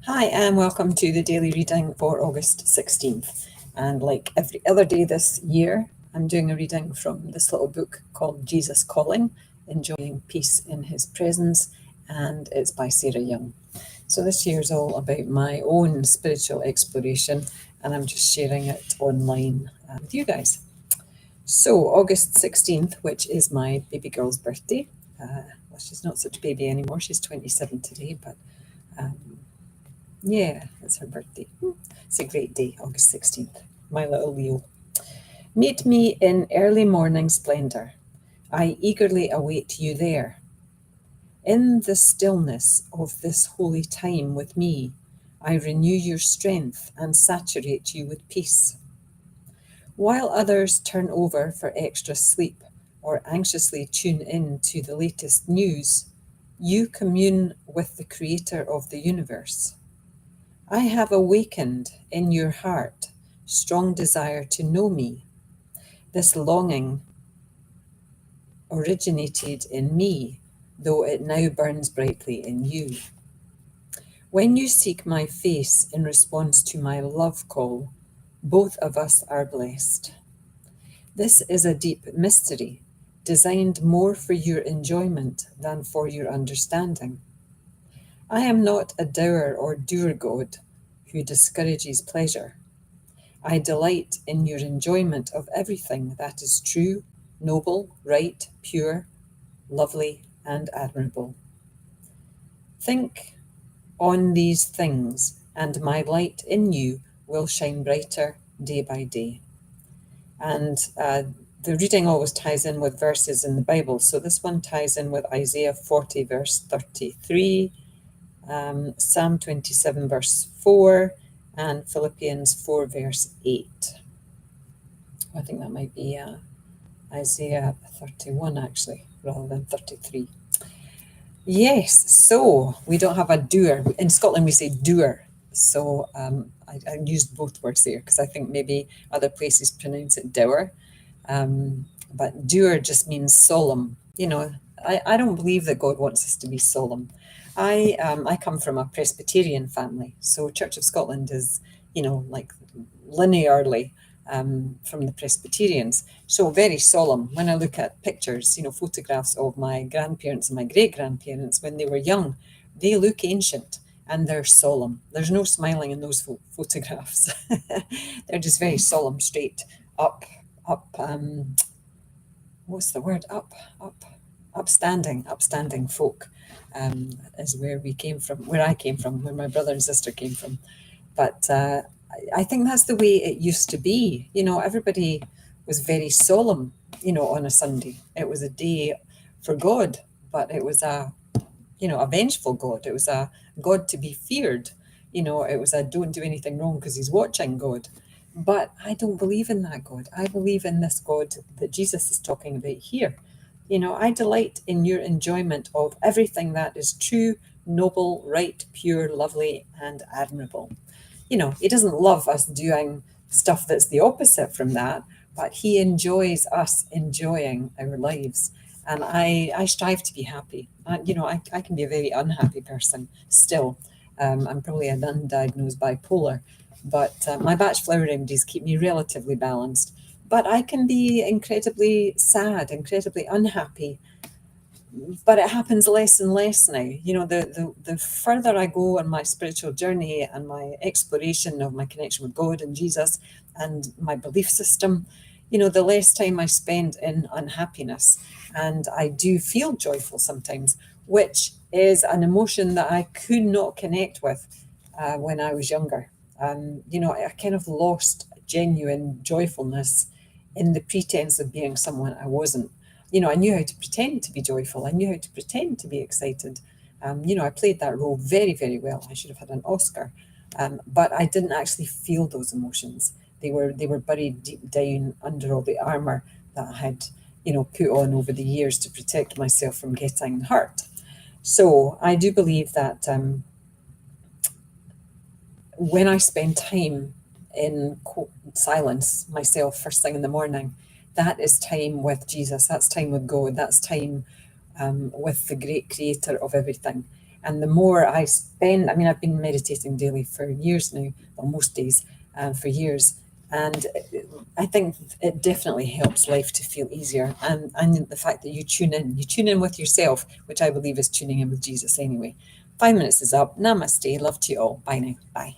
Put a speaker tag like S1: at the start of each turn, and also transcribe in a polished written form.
S1: Hi, and welcome to the daily reading for August 16th. And like every other day this year, I'm doing a reading from this little book called Jesus Calling, Enjoying Peace in His Presence, and it's by Sarah Young. So this year is all about my own spiritual exploration, and I'm just sharing it online with you guys. So August 16th, which is my baby girl's birthday. Well, she's not such a baby anymore, she's 27 today, but yeah, it's her birthday. It's a great day, August 16th. My little Leo. Meet me in early morning splendor. I eagerly await you there. In the stillness of this holy time with me, I renew your strength and saturate you with peace. While others turn over for extra sleep or anxiously tune in to the latest news, you commune with the creator of the universe. I have awakened in your heart strong desire to know me. This longing originated in me, though it now burns brightly in you. When you seek my face in response to my love call, both of us are blessed. This is a deep mystery, designed more for your enjoyment than for your understanding. I am not a doer or doer God who discourages pleasure. I delight in your enjoyment of everything that is true, noble, right, pure, lovely, and admirable. Think on these things, and my light in you will shine brighter day by day. And the reading always ties in with verses in the Bible. So this one ties in with Isaiah 40, verse 33, Psalm 27, verse 4, and Philippians 4, verse 8. I think that might be Isaiah 31 actually, rather than 33. Yes, so we don't have a doer. In Scotland we say doer. So I used both words there because I think maybe other places pronounce it doer. But doer just means solemn. I don't believe that God wants us to be solemn. I come from a Presbyterian family, so Church of Scotland is, like linearly from the Presbyterians. So very solemn. When I look at pictures, photographs of my grandparents and my great-grandparents when they were young, they look ancient and they're solemn. There's no smiling in those photographs. They're just very solemn, straight up, what's the word? Upstanding folk is where we came from, where I came from, where my brother and sister came from. But I think that's the way it used to be. Everybody was very solemn, on a Sunday. It was a day for God, but it was a vengeful God. It was a God to be feared. It was a don't do anything wrong because he's watching God. But I don't believe in that God. I believe in this God that Jesus is talking about here. I delight in your enjoyment of everything that is true, noble, right, pure, lovely, and admirable. He doesn't love us doing stuff that's the opposite from that, but he enjoys us enjoying our lives. And I strive to be happy. I can be a very unhappy person still. I'm probably an undiagnosed bipolar, but my Bach flower remedies keep me relatively balanced. But I can be incredibly sad, incredibly unhappy, but it happens less and less now. The further I go on my spiritual journey and my exploration of my connection with God and Jesus and my belief system, the less time I spend in unhappiness. And I do feel joyful sometimes, which is an emotion that I could not connect with when I was younger. I kind of lost genuine joyfulness in the pretense of being someone I wasn't. I knew how to pretend to be joyful. I knew how to pretend to be excited. I played that role very, very well. I should have had an Oscar. But I didn't actually feel those emotions. They were buried deep down under all the armor that I had, put on over the years to protect myself from getting hurt. So I do believe that when I spend time in silence myself first thing in the morning, that is time with Jesus. That's time with God. That's time with the great creator of everything. And the more I spend, I mean, I've been meditating daily for years now, well, most days, for years. And I think it definitely helps life to feel easier. And the fact that you tune in with yourself, which I believe is tuning in with Jesus anyway. 5 minutes is up. Namaste. Love to you all. Bye now. Bye.